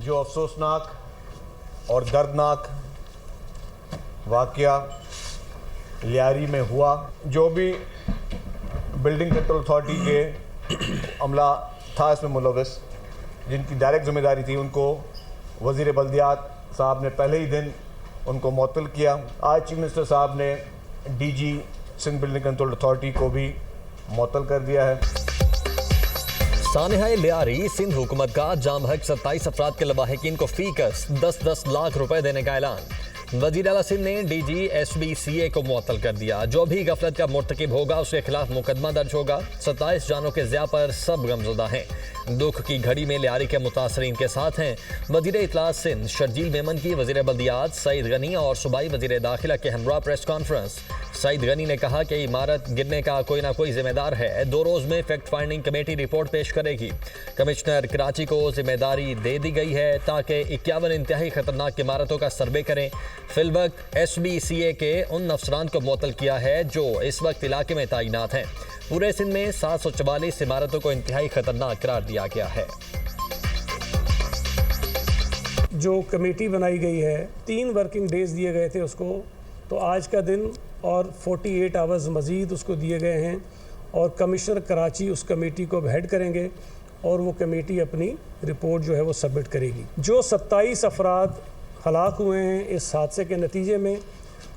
जो अफसोसनाक और दर्दनाक वाक़या लियारी में हुआ, जो भी बिल्डिंग कंट्रोल अथॉरिटी के अमला था इसमें मुलविस, जिनकी डायरेक्ट जिम्मेदारी थी, उनको वज़ीर बल्दियात साहब ने पहले ही दिन उनको मुअत्तल किया। आज चीफ मिनिस्टर साहब ने DG Sindh building control authority को भी मुअत्तल कर दिया है। सानिहा लियारी सिंध हुकूमत का जाम हक 27 अफराद के लवाहिकीन को फीकस 10-10 लाख रुपए देने का ऐलान। वज़ीर आला सिंध ने डीजी SBCA को मुअत्तल कर दिया। जो भी गफलत का मुर्तकिब होगा उसके खिलाफ मुकदमा दर्ज होगा। 27 जानों के ज़िया पर सब गमज़दा हैं। दुख की घड़ी में लियारी के मुतासरीन के साथ हैं वज़ीर इत्तलात सिंध शर्जील मेमन की वज़ीर बल्दियात सईद गनी और सूबाई वज़ीर दाखिला के हमरा प्रेस कॉन्फ्रेंस। सईद गनी ने कहा कि इमारत गिरने का कोई ना कोई जिम्मेदार है। 2 रोज़ में फैक्ट फाइंडिंग कमेटी रिपोर्ट पेश करेगी। कमिश्नर कराची को जिम्मेदारी दे दी गई है ताकि 51 इंतहाई खतरनाक इमारतों का सर्वे करें। फिलवक्त SBCA के उन अफसरान को मुअत्तल किया है जो इस वक्त इलाके में तैनात हैं। पूरे सिंध में 744 इमारतों को इंतहाई खतरनाक करार दिया गया है। जो कमेटी बनाई गई है, 3 वर्किंग डेज दिए गए थे उसको, तो आज का दिन और 48 आवर्स मज़ीद उसको दिए गए हैं और कमिश्नर कराची उस कमेटी को हेड करेंगे और वो कमेटी अपनी रिपोर्ट जो है वो सबमिट करेगी। जो 27 अफराद हलाक हुए हैं इस हादसे के नतीजे में,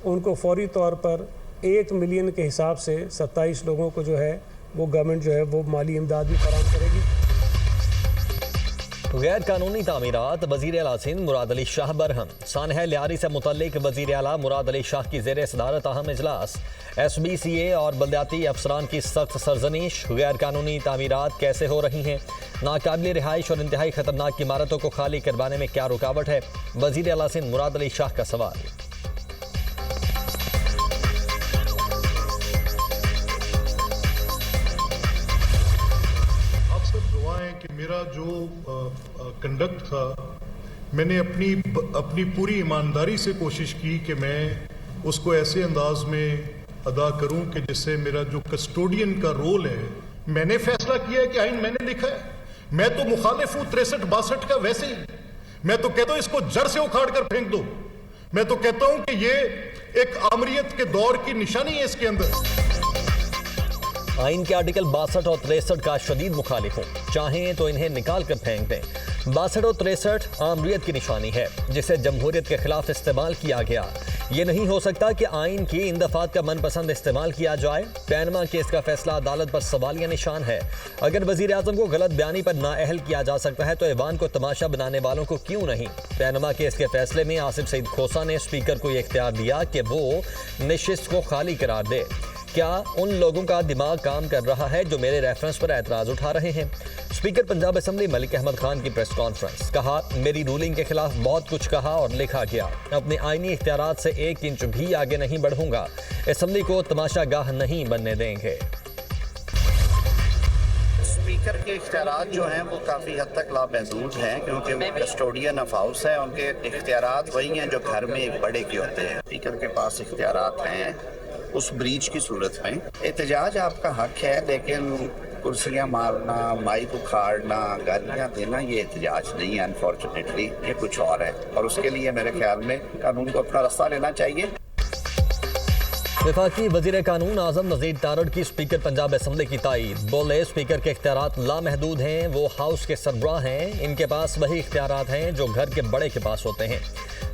उनको फौरी तौर पर 1 मिलियन के हिसाब से 27 लोगों को जो है वो गवर्नमेंट जो है वो माली इमदाद भी फराहम करेगी। गैर कानूनी तामीरात वज़ीर आला सिंध मुराद अली शाह बरहम। सानिहा लियारी से मुतल्लिक वज़ीर आला मुराद अली शाह की ज़ेर सदारत अहम इजलास। SBCA और बल्दियाती अफसरान की सख्त सरजनिश। गैर कानूनी तामीरात कैसे हो रही हैं, नाकाबिल रिहाइश और इंतहाई खतरनाक इमारतों को खाली करवाने में क्या रुकावट है, वज़ीर आला सिंध मुराद अली शाह का सवाल। कि मेरा जो कंडक्ट था, मैंने अपनी पूरी ईमानदारी से कोशिश की कि मैं उसको ऐसे अंदाज में अदा करूं कि जिससे मेरा जो कस्टोडियन का रोल है, मैंने फैसला किया है कि आइन मैंने लिखा है। मैं तो मुखालिफ हूं 63-62 का। वैसे ही मैं तो कहता हूं इसको जड़ से उखाड़ कर फेंक दो। मैं तो कहता हूं कि ये एक आमरीत के दौर की निशानी है इसके अंदर। आइन के आर्टिकल 62 और 63 का शदीद मुखालिफ हूँ, चाहें तो इन्हें निकाल कर फेंक दें। 62 और 63 आमरीत की निशानी है जिसे जमहूरियत के खिलाफ इस्तेमाल किया गया। ये नहीं हो सकता कि आइन की इन दफात का मनपसंद इस्तेमाल किया जाए। पैनमा केस का फैसला अदालत पर सवालिया निशान है। अगर वजीर आजम को गलत बयानी पर नाअहल किया जा सकता है तो ऐवान को तमाशा बनाने वालों को क्यों नहीं। पैनमा केस के फैसले में आसिफ सईद खोसा ने स्पीकर को यह इख्तियार दिया कि वो नशिस्त को खाली करार दे। क्या उन लोगों का दिमाग काम कर रहा है जो मेरे रेफरेंस पर एतराज़ उठा रहे हैं। स्पीकर पंजाब असम्बली मलिक अहमद खान की प्रेस कॉन्फ्रेंस। कहा, मेरी रूलिंग के खिलाफ बहुत कुछ कहा और लिखा गया। अपने आईनी इख्तियारात से 1 इंच भी आगे नहीं बढ़ूंगा। असम्बली को तमाशागाह नहीं बनने देंगे। स्पीकर के इख्तियारात जो हैं वो काफ़ी हद तक लामहदूद हैं क्योंकि वो कस्टोडियन ऑफ हाउस है। उनके इख्तियारात वही हैं जो घर में एक बड़े के होते हैं। स्पीकर के पास इख्तियारात हैं उस ब्रीच की सूरत में। एहतजाज आपका हक है, लेकिन कुर्सियाँ मारना, माइक उखाड़ना, गालियाँ देना ये एहतजाज नहीं है। अनफॉर्चुनेटली ये कुछ और है और उसके लिए मेरे ख्याल में कानून को अपना रास्ता लेना चाहिए। वफाकी वज़ीर कानून आज़म नज़ीर तारड़ की स्पीकर पंजाब असम्बली की तायीद। बोले, स्पीकर के इख्तियारात लामहदूद हैं। वो हाउस के सरबराह हैं। इनके पास वही इख्तियारात हैं जो घर के बड़े के पास होते हैं।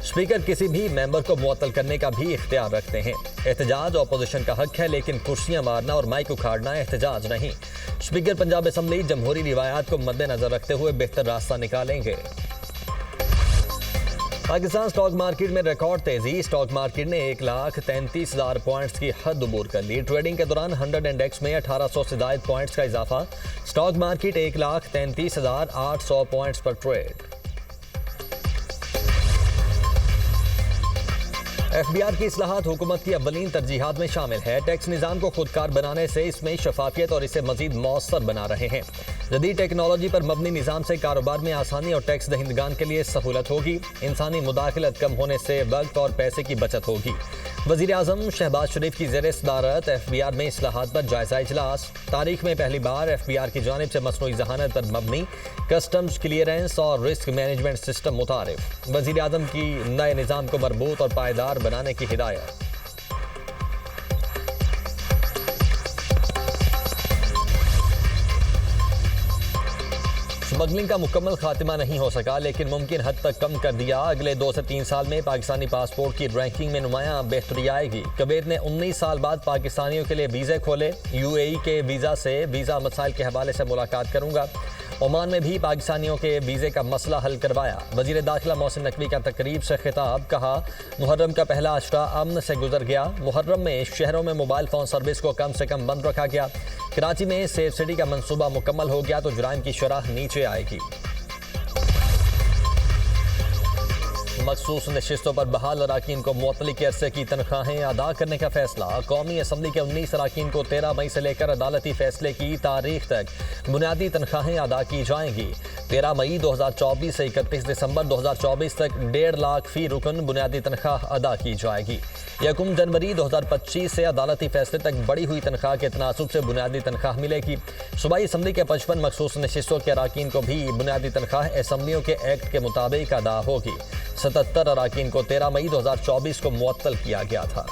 स्पीकर किसी भी मेंबर को मुअत्तल करने का भी इख्तियार रखते हैं। एहतजाज अपोजिशन का हक है, लेकिन कुर्सियां मारना और माइक उखाड़ना एहतजाज नहीं। स्पीकर पंजाब असम्बली जमहूरी रिवायात को मद्देनजर रखते हुए बेहतर रास्ता निकालेंगे। पाकिस्तान स्टॉक मार्केट में रिकॉर्ड तेजी। स्टॉक मार्केट ने 1,33,000 पॉइंट्स की हद अबूर कर ली। ट्रेडिंग के दौरान 100 इंडेक्स में 1800 से ज़ायद पॉइंट्स का इजाफा। स्टॉक मार्केट 1,33,800 पॉइंट्स पर ट्रेड। FBR की इस्लाहात हुकूमत की अव्वलीन तरजीहात में शामिल है। टैक्स निज़ाम को खुदकार बनाने से इसमें शफाफियत और इसे मजीद मौसर बना रहे हैं। जदीद टेक्नोलॉजी पर मबनी निज़ाम से कारोबार में आसानी और टैक्स दहिंदगान के लिए सहूलत होगी। इंसानी मुदाखलत कम होने से वक्त और पैसे की बचत होगी। वज़ीर आज़म शहबाज शरीफ की ज़ेर सदारत FBR में इस्लाहात पर जायजा इजलास। तारीख में पहली बार FBR की जानिब से मसनूई ज़हानत पर मबनी कस्टम्स क्लियरेंस और रिस्क मैनेजमेंट सिस्टम मुतारिफ। वज़ीर आज़म की नए निज़ाम को मरबूत और पायदार बनाने की हिदायत। स्मगलिंग का मुकम्मल खात्मा नहीं हो सका, लेकिन मुमकिन हद तक कम कर दिया। अगले 2 से 3 साल में पाकिस्तानी पासपोर्ट की रैंकिंग में नुमायां बेहतरी आएगी। कुवैत ने 19 साल बाद पाकिस्तानियों के लिए वीज़े खोले। UAE के वीज़ा से वीज़ा मसाइल के हवाले से मुलाकात करूंगा। ओमान में भी पाकिस्तानियों के वीज़े का मसला हल करवाया। वज़ीर दाखिला मोहसिन नकवी का तकरीब से खिताब, कहा मुहर्रम का पहला अशरा अमन से गुजर गया। मुहर्रम में शहरों में मोबाइल फ़ोन सर्विस को कम से कम बंद रखा गया। कराची में सेफ सिटी का मंसूबा मुकम्मल हो गया तो जुराइम की शरह नीचे आएगी। मखसूस नशिस्तों पर बहाल अराकीन को मुअत्तली के अरसे की तनख्वाहें अदा करने का फैसला। कौमी असम्बली के 19 अराकीन को 13 मई से लेकर अदालती फैसले की तारीख तक बुनियादी तनख्वाहें अदा की जाएंगी। 13 मई 2024 से 31 दिसंबर 2024 तक 1.5 लाख फी रुकन बुनियादी तनख्वाह अदा की जाएगी। 1 जनवरी 2025 से अदालती फैसले तक बढ़ी हुई तनख्वाह के तनासुब से बुनियादी तनख्वाह मिलेगी। सूबाई असम्बली के 55 मखसूस नशिस्तों के अराकीन को भी बुनियादी तनख्वाह असम्बलियों के एक्ट के मुताबिक अदा होगी। 77 अराकीन को 13 मई 2024 को मुअत्तल किया गया था।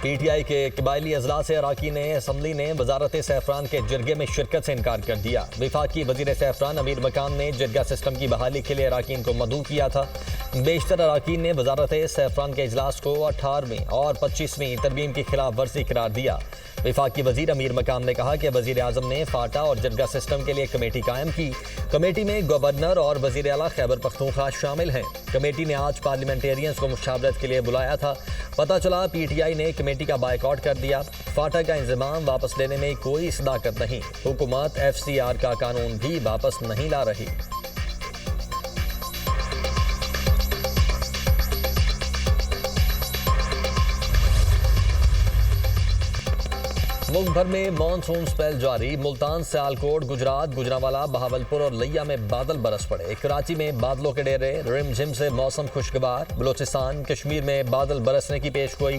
PTI के कबायली अजला से अराकीन असम्बली ने वजारत सैफरान के जरगे में शिरकत से इनकार कर दिया। वफाकी वजीर सैफरान अमीर मकाम ने जरगा सिस्टम की बहाली के लिए अराकीन को मदऊ किया था। बेशतर अराकीन ने वजारत सैफरान के इजलास को 18वीं और 25वीं तरमीम की खिलाफ वर्जी करार दिया। वफाकी वजीर अमीर मकाम ने कहा कि वजीर आज़म ने फाटा और जरगा सिस्टम के लिए कमेटी कायम की। कमेटी में गवर्नर और वजीर आला खैबर पख्तूनख्वा शामिल हैं। कमेटी ने आज पार्लियामेंटेरियंस को मुशावरत के लिए बुलाया था। पता चला PTI ने कमेटी का बायकॉट कर दिया। फाटा का इंतजाम वापस लेने में कोई सदाकत नहीं। हुकूमत FCR का कानून भी वापस नहीं ला रही। मुल्क भर में मानसून स्पेल जारी। मुल्तान, सियालकोट, गुजरात, गुजरांवाला, बहावलपुर और लिया में बादल बरस पड़े। कराची में बादलों के डेरे, रिमझिम से मौसम खुशगवार। बलोचिस्तान, कश्मीर में बादल बरसने की पेशगोई।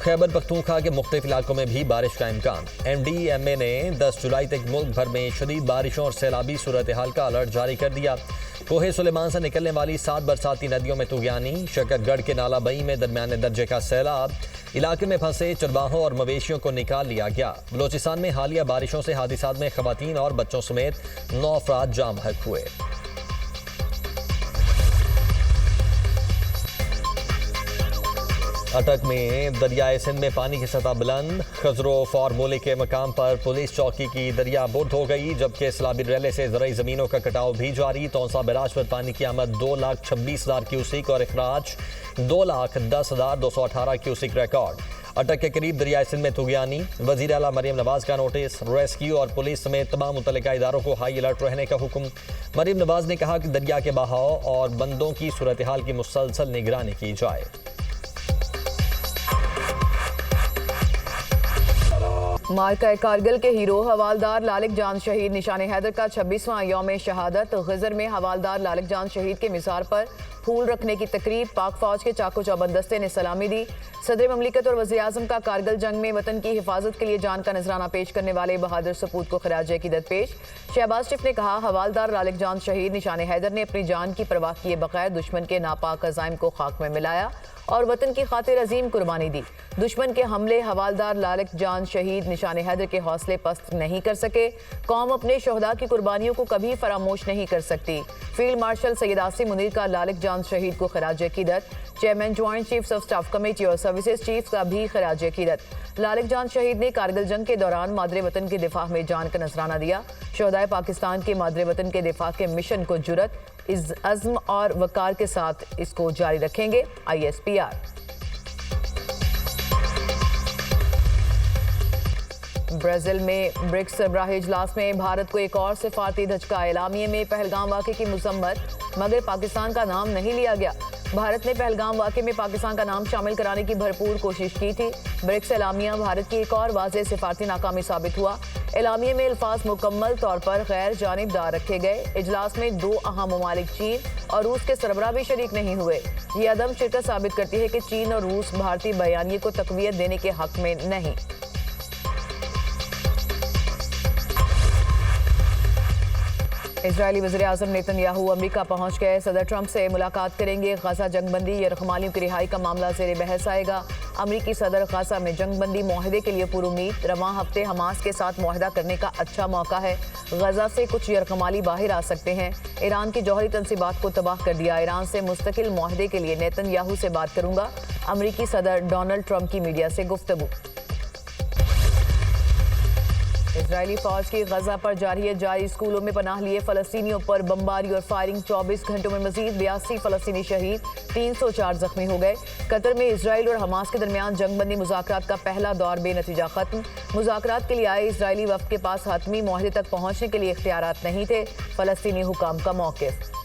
खैबर पख्तूनख्वा के मुख्तलिफ इलाकों में भी बारिश का इम्कान। MDMA ने 10 जुलाई तक मुल्क भर में शदीद बारिशों और सैलाबी सूरत हाल का अलर्ट जारी कर दिया। कोहे सुलेमान से निकलने वाली 7 बरसाती नदियों में तुगयानी। शकरगढ़ के नाला बई में दरमियाने दर्जे का सैलाब। इलाके में फंसे चरवाहों और मवेशियों को निकाल लिया गया। बलोचिस्तान में हालिया बारिशों से हादिसात में खवातीन और बच्चों समेत 9 अफराद जाम बहक हुए। अटक में दरियाए सिंध में पानी की सतह बुलंद। खजरो फार्मूले के मकाम पर पुलिस चौकी की दरिया बुर्द हो गई, जबकि सलाबी रेले से ज़राई ज़मीनों का कटाव भी जारी। तौसा बैराज पर पानी की आमद 2,26,000 क्यूसिक और अखराज 2,10,218 क्यूसिक रिकॉर्ड। अटक के करीब दरियाए सिंध में तुगयानी। वज़ीर आला मरीम नवाज का नोटिस। रेस्क्यू और पुलिस समेत तमाम मुतल्लिका इदारों को हाई अलर्ट रहने का हुक्म। मरीम नवाज ने कहा कि दरिया के बहाव और बंदों की सूरत हाल की मुसलसल निगरानी की जाए। मार्का कारगिल के हीरो हवालदार लालिक जान शहीद निशान हैदर का 26वां यौम शहादत। गजर में हवालदार लालिक जान शहीद के मिसार पर फूल रखने की तकरीब। पाक फौज के चाको चौबंद दस्ते ने सलामी दी। सदर ममलिकत और वज़ीर आज़म का कारगिल जंग में वतन की हिफाजत के लिए जान का नजराना पेश करने वाले बहादुर सपूत को खराज अकीदत पेश। शहबाज शरीफ ने कहा, हवालदार लालिक जान शहीद निशान हैदर ने अपनी जान की परवाह किए बगैर दुश्मन के नापाक अज़ाइम को खाक में मिलाया और वतन की खातिर अजीम कुर्बानी दी। दुश्मन के हमले हवालदार लालिक जान शहीद निशान हैदर के हौसले पस्त नहीं कर सके। कौम अपने शहदा की कुर्बानियों को कभी फरामोश नहीं कर सकती। फील्ड मार्शल सैयद आसिम मुनीर का लालिक जान शहीद को खराज अकीदत। Chairman joint chiefs of staff committee और सर्विसेज चीफ का भी खराज अकीदत। लालिक जान शहीद ने कारगिल जंग के दौरान मादरे वतन के दिफा में जान का नजराना दिया। शहदाए पाकिस्तान के मादरे वतन के दिफा के मिशन को जुरत, इज़्म और वकार के साथ इसको जारी रखेंगे। ISPR। ब्राजील में ब्रिक्स सरबराही इजलास में भारत को एक और सिफारती धचका। एलामिये में पहलगाम वाक़े की मजम्मत, मगर पाकिस्तान का नाम नहीं लिया गया। भारत ने पहलगाम वाक़े में पाकिस्तान का नाम शामिल कराने की भरपूर कोशिश की थी। ब्रिक्स एलामिया भारत की एक और वाज़ेह सिफारती नाकामी साबित हुआ। एलामिया में अल्फाज मुकम्मल तौर पर गैर जानिबदार रखे गए। इजलास में 2 अहम ममालिक चीन और रूस के सरबराह भी शरीक नहीं हुए। ये अदम शिरकत साबित करती है कि चीन और रूस भारतीय बयानिए को तक़वियत देने के हक में नहीं। इजरायली वज़ीर-ए-आज़म नेतन्याहू अमेरिका पहुंच गए। सदर ट्रंप से मुलाकात करेंगे। गजा जंगबंदी या रखमालियों की रिहाई का मामला ज़ेर बहस आएगा। अमरीकी सदर गजा में जंगबंदी मुआहदे के लिए पुरुमीद। रवां हफ्ते हमास के साथ मुआहदा करने का अच्छा मौका है। गजा से कुछ यरकमाली बाहर आ सकते हैं। ईरान की जौहरी तंसीबात को तबाह कर दिया। ईरान से मुस्तकिल मुआहदे के लिए नेतन्याहू से बात करूंगा। अमरीकी सदर डोनाल्ड ट्रंप की मीडिया से गुफ्तगू। इजरायली फौज की गजा पर जारी स्कूलों में पनाह लिए फलस्तीनियों पर बमबारी और फायरिंग। 24 घंटों में मजीद 82 फलस्तीनी शहीद, 304 जख्मी हो गए। कतर में इजराइल और हमास के दरमियान जंगबंदी मुज़ाकरात का पहला दौर बेनतीजा खत्म। मुज़ाकरात के लिए आए इजरायली वफ्द के पास हतमी मुआहदे तक पहुंचने के लिए इख्तियारात नहीं थे। फलस्तीनी हुकाम का मौक़िफ़।